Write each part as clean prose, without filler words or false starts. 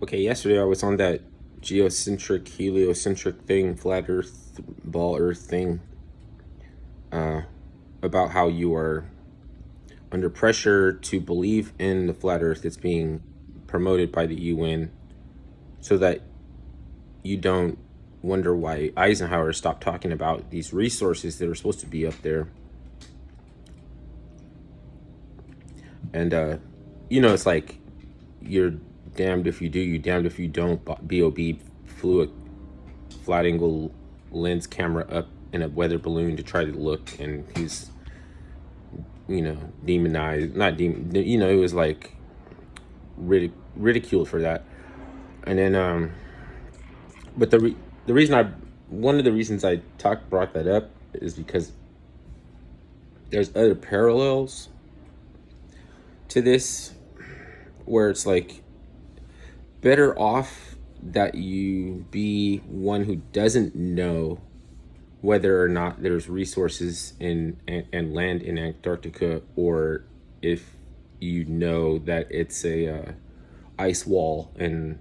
Okay, yesterday I was on that geocentric, heliocentric thing, flat Earth, ball Earth thing, about how you are under pressure to believe in the flat Earth that's being promoted by the UN, so that you don't wonder why Eisenhower stopped talking about these resources that are supposed to be up there. And it's like you're damned if you do, you damned if you don't. Bob flew a flat angle lens camera up in a weather balloon to try to look, and he's demonized, not demon, it was like ridiculed for that. And then but the reason I one of the reasons I brought that up is because there's other parallels to this, where it's like better off that you be one who doesn't know whether or not there's resources and land in Antarctica, or if you know that it's a ice wall, and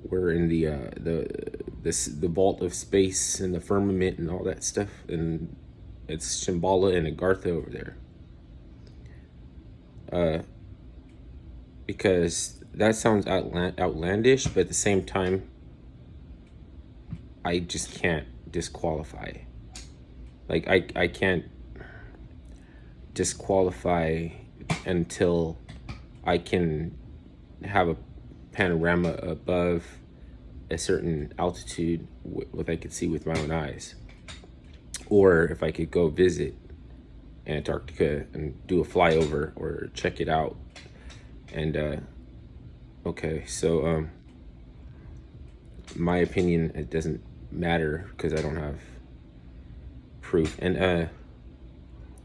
we're in the vault of space and the firmament and all that stuff, and it's Shambhala and Agartha over there. Because that sounds outlandish, but at the same time, I just can't disqualify. Like, I can't disqualify until I can have a panorama above a certain altitude, what I could see with my own eyes. Or if I could go visit Antarctica and do a flyover or check it out. And okay, so my opinion, it doesn't matter because I don't have proof. And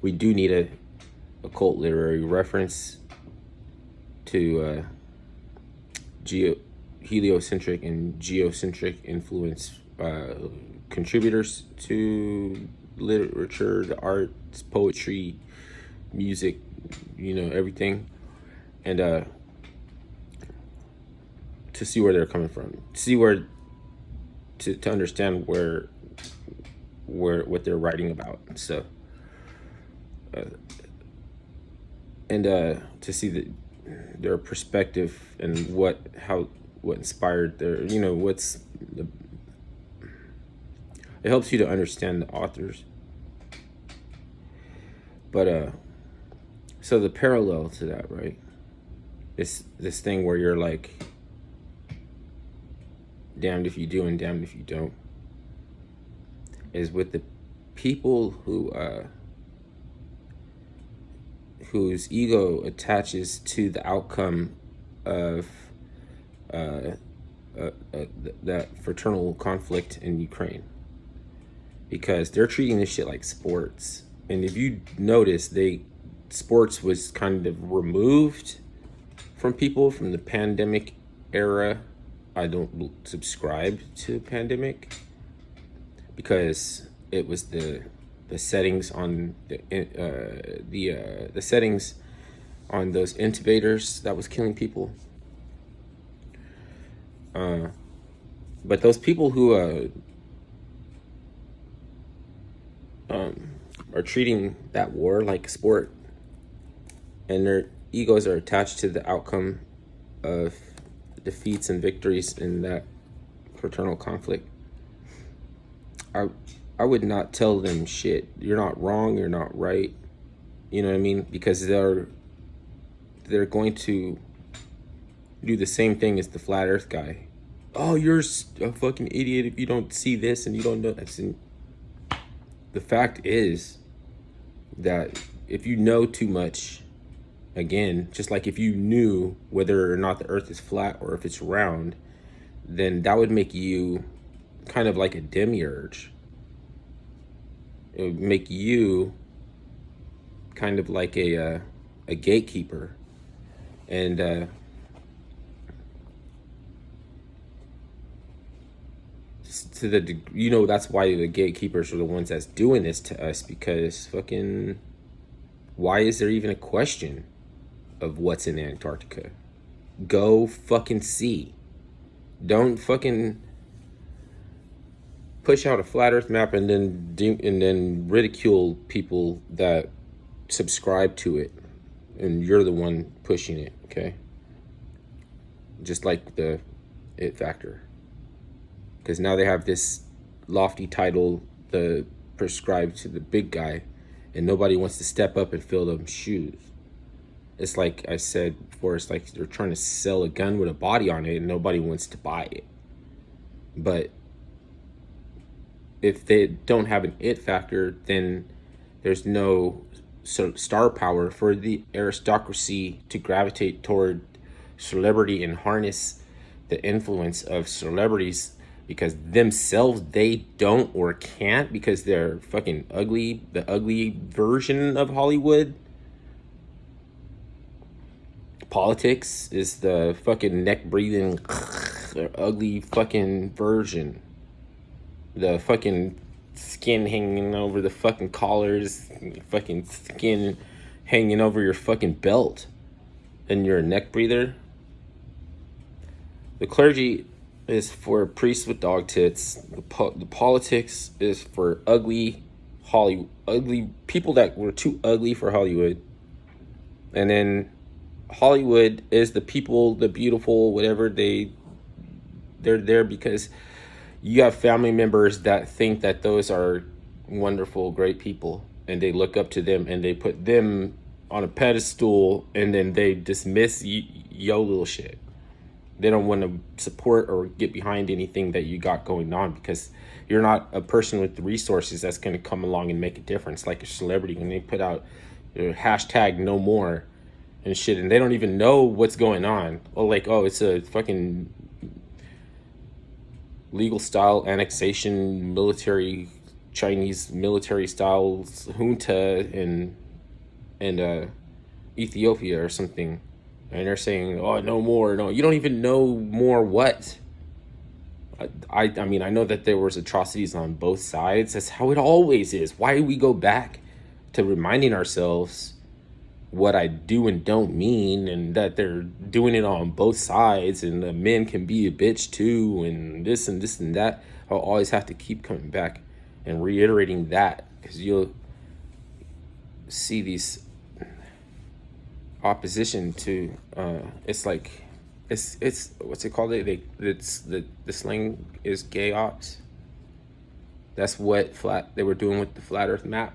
we do need a occult literary reference to heliocentric and geocentric influence contributors to literature, the arts, poetry, music, everything. And to see where they're coming from, see where to understand where what they're writing about. So and to see their perspective and what inspired their, what's the, it helps you to understand the authors. But so the parallel to that, right, this thing where you're like damned if you do and damned if you don't, is with the people whose ego attaches to the outcome of that fraternal conflict in Ukraine, because they're treating this shit like sports. And if you notice, sports was kind of removed from people from the pandemic era. I don't subscribe to pandemic because it was the settings on the settings on those intubators that was killing people. But those people who are treating that war like a sport, and their egos are attached to the outcome of defeats and victories in that fraternal conflict, I would not tell them shit. You're not wrong. You're not right. You know what I mean? Because they're going to do the same thing as the flat Earth guy. Oh, you're a fucking idiot if you don't see this and you don't know. The fact is that if you know too much, again, just like if you knew whether or not the Earth is flat or if it's round, then that would make you kind of like a demiurge. It would make you kind of like a gatekeeper. And to the that's why the gatekeepers are the ones that's doing this to us, because fucking why is there even a question? of what's in Antarctica. Go fucking see. Don't fucking push out a flat Earth map and then ridicule people that subscribe to it, and you're the one pushing it. Okay, just like the it factor, because now they have this lofty title, the prescribed to the big guy, and nobody wants to step up and fill them shoes. It's like I said before, it's like they're trying to sell a gun with a body on it and nobody wants to buy it. But if they don't have an it factor, then there's no star power for the aristocracy to gravitate toward celebrity and harness the influence of celebrities, because themselves they don't or can't, because they're fucking ugly, the ugly version of Hollywood. Politics is the fucking neck breathing ugly fucking version. The fucking skin hanging over the fucking collars, fucking skin hanging over your fucking belt, and you're a neck breather. The clergy is for priests with dog tits. The politics is for ugly Hollywood, ugly people that were too ugly for Hollywood. And then Hollywood is the people, the beautiful, whatever, they're there because you have family members that think that those are wonderful, great people, and they look up to them and they put them on a pedestal, and then they dismiss yo little shit. They don't want to support or get behind anything that you got going on, because you're not a person with the resources that's going to come along and make a difference, like a celebrity when they put out hashtag no more and shit, and they don't even know what's going on. Oh, like, oh, it's a fucking legal style annexation, military, Chinese military style junta in Ethiopia or something, and they're saying, oh, no more. No, you don't even know more what. I mean, I know that there was atrocities on both sides. That's how it always is. Why do we go back to reminding ourselves what I do and don't mean, and that they're doing it on both sides, and the men can be a bitch too, and this and this and that? I'll always have to keep coming back and reiterating that, because you'll see these opposition to it's like it's what's it called? It's the slang is gay ops. That's what they were doing with the flat Earth map.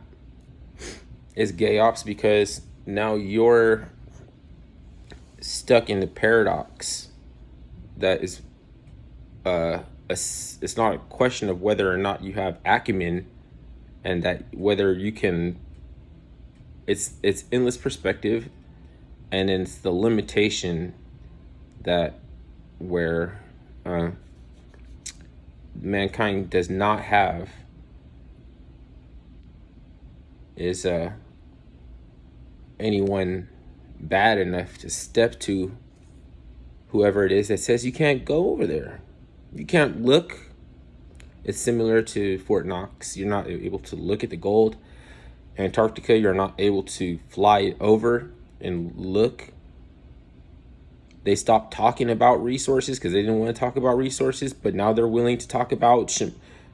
Is gay ops, because now you're stuck in the paradox that is it's not a question of whether or not you have acumen, and that whether you can, it's endless perspective, and it's the limitation that where mankind does not have is anyone bad enough to step to whoever it is that says you can't go over there, you can't look. It's similar to Fort Knox. You're not able to look at the gold. Antarctica, you're not able to fly over and look. They stopped talking about resources because they didn't want to talk about resources, but now they're willing to talk about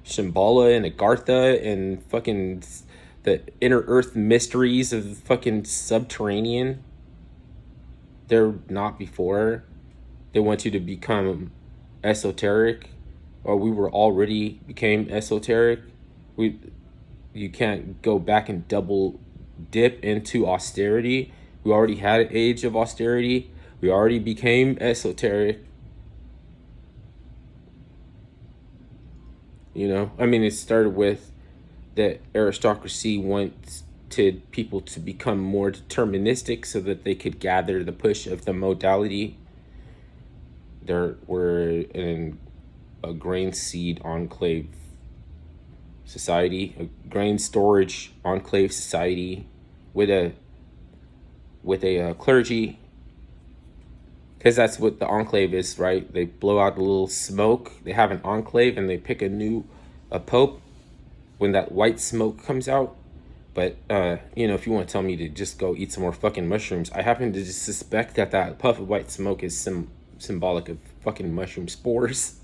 Shambhala and Agartha and fucking the inner earth mysteries of the fucking subterranean. They're not before. They want you to become esoteric, or we were already became esoteric. You can't go back and double dip into austerity. We already had an age of austerity. We already became esoteric. You know, I mean, it started with that aristocracy wanted people to become more deterministic so that they could gather the push of the modality. There were in a grain seed enclave society, a grain storage enclave society with a clergy, because that's what the enclave is, right? They blow out the little smoke. They have an enclave and they pick a pope. When that white smoke comes out, But you know, if you want to tell me to just go eat some more fucking mushrooms, I happen to just suspect that that puff of white smoke is symbolic of fucking mushroom spores.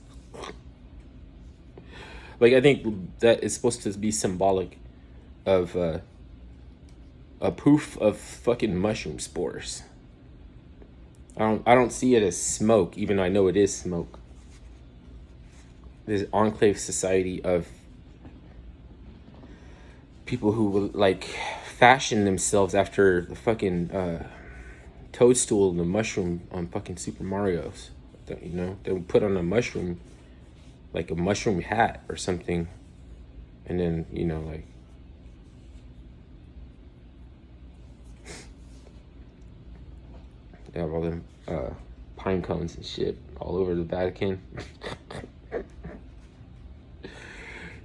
Like, I think that is supposed to be symbolic of a poof of fucking mushroom spores. I don't see it as smoke, even though I know it is smoke. This enclave society of people who will like fashion themselves after the fucking toadstool and the mushroom on fucking Super Mario's. You know, they would put on a mushroom, like a mushroom hat or something, and then, you know, like they have all them pine cones and shit all over the Vatican.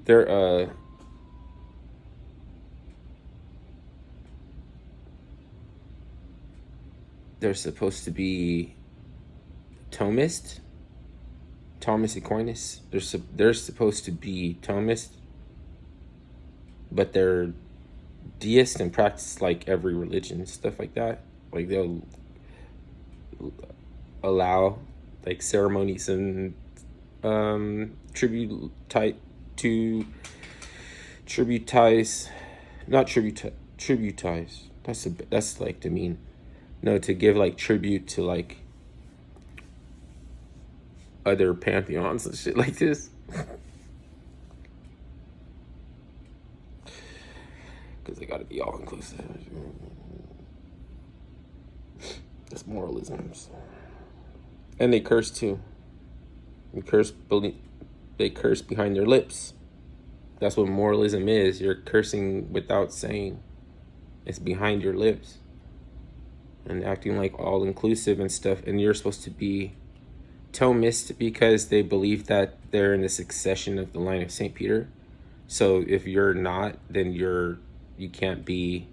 They're they're supposed to be Thomist, Thomas Aquinas. They're supposed to be Thomist, but they're deist and practice like every religion, stuff like that. Like, they'll allow like ceremonies and tributize, not tributize. That's like to mean, no, to give like tribute to like other pantheons and shit like this. Because they gotta be all inclusive. It's moralisms. And they curse too. They curse behind their lips. That's what moralism is. You're cursing without saying. It's behind your lips. And acting like all inclusive and stuff. And you're supposed to be Thomist because they believe that they're in the succession of the line of St. Peter. So if you're not, then you can't be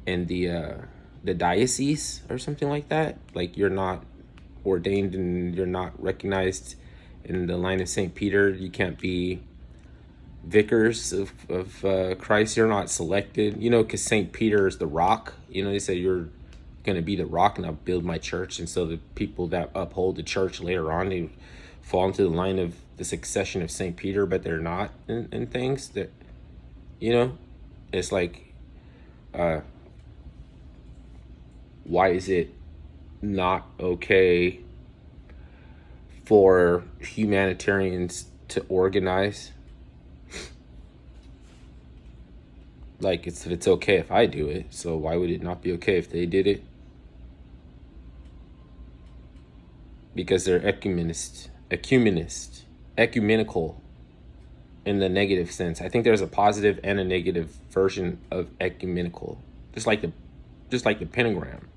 in the diocese or something like that. Like, you're not ordained and you're not recognized in the line of St. Peter. You can't be vicars of Christ. You're not selected, you know, because St. Peter is the rock. You know, they say you're going to be the rock and I'll build my church. And so the people that uphold the church later on, they fall into the line of the succession of St. Peter, but they're not in things that, you know, it's like, why is it not okay for humanitarians to organize? Like, it's okay if I do it, so why would it not be okay if they did it? Because they're ecumenical in the negative sense. I think there's a positive and a negative version of ecumenical, just like the pentagram.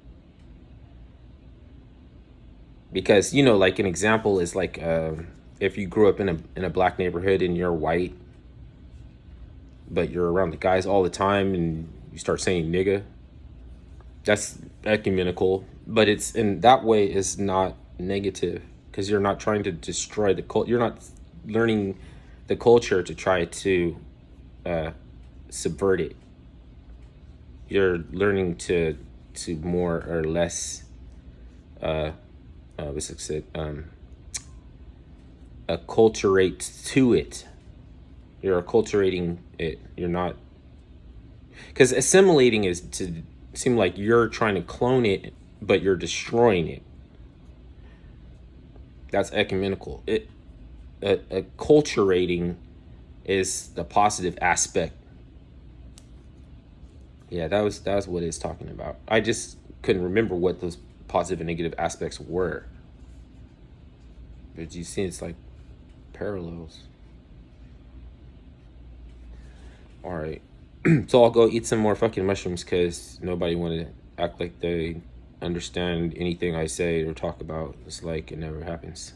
Because, you know, like an example is like if you grew up in a black neighborhood and you're white, but you're around the guys all the time and you start saying nigga, that's ecumenical. But it's in that way is not negative, because you're not trying to destroy the culture. You're not learning the culture to try to subvert it. You're learning to more or less acculturate to it. You're acculturating it. You're not, because assimilating is to seem like you're trying to clone it, but you're destroying it. That's ecumenical. Acculturating is the positive aspect. Yeah, that was what it's talking about. I just couldn't remember what those positive and negative aspects were. But you see, it's like parallels. All right. So I'll go eat some more fucking mushrooms because nobody wanted to act like they understand anything I say or talk about. It's like it never happens.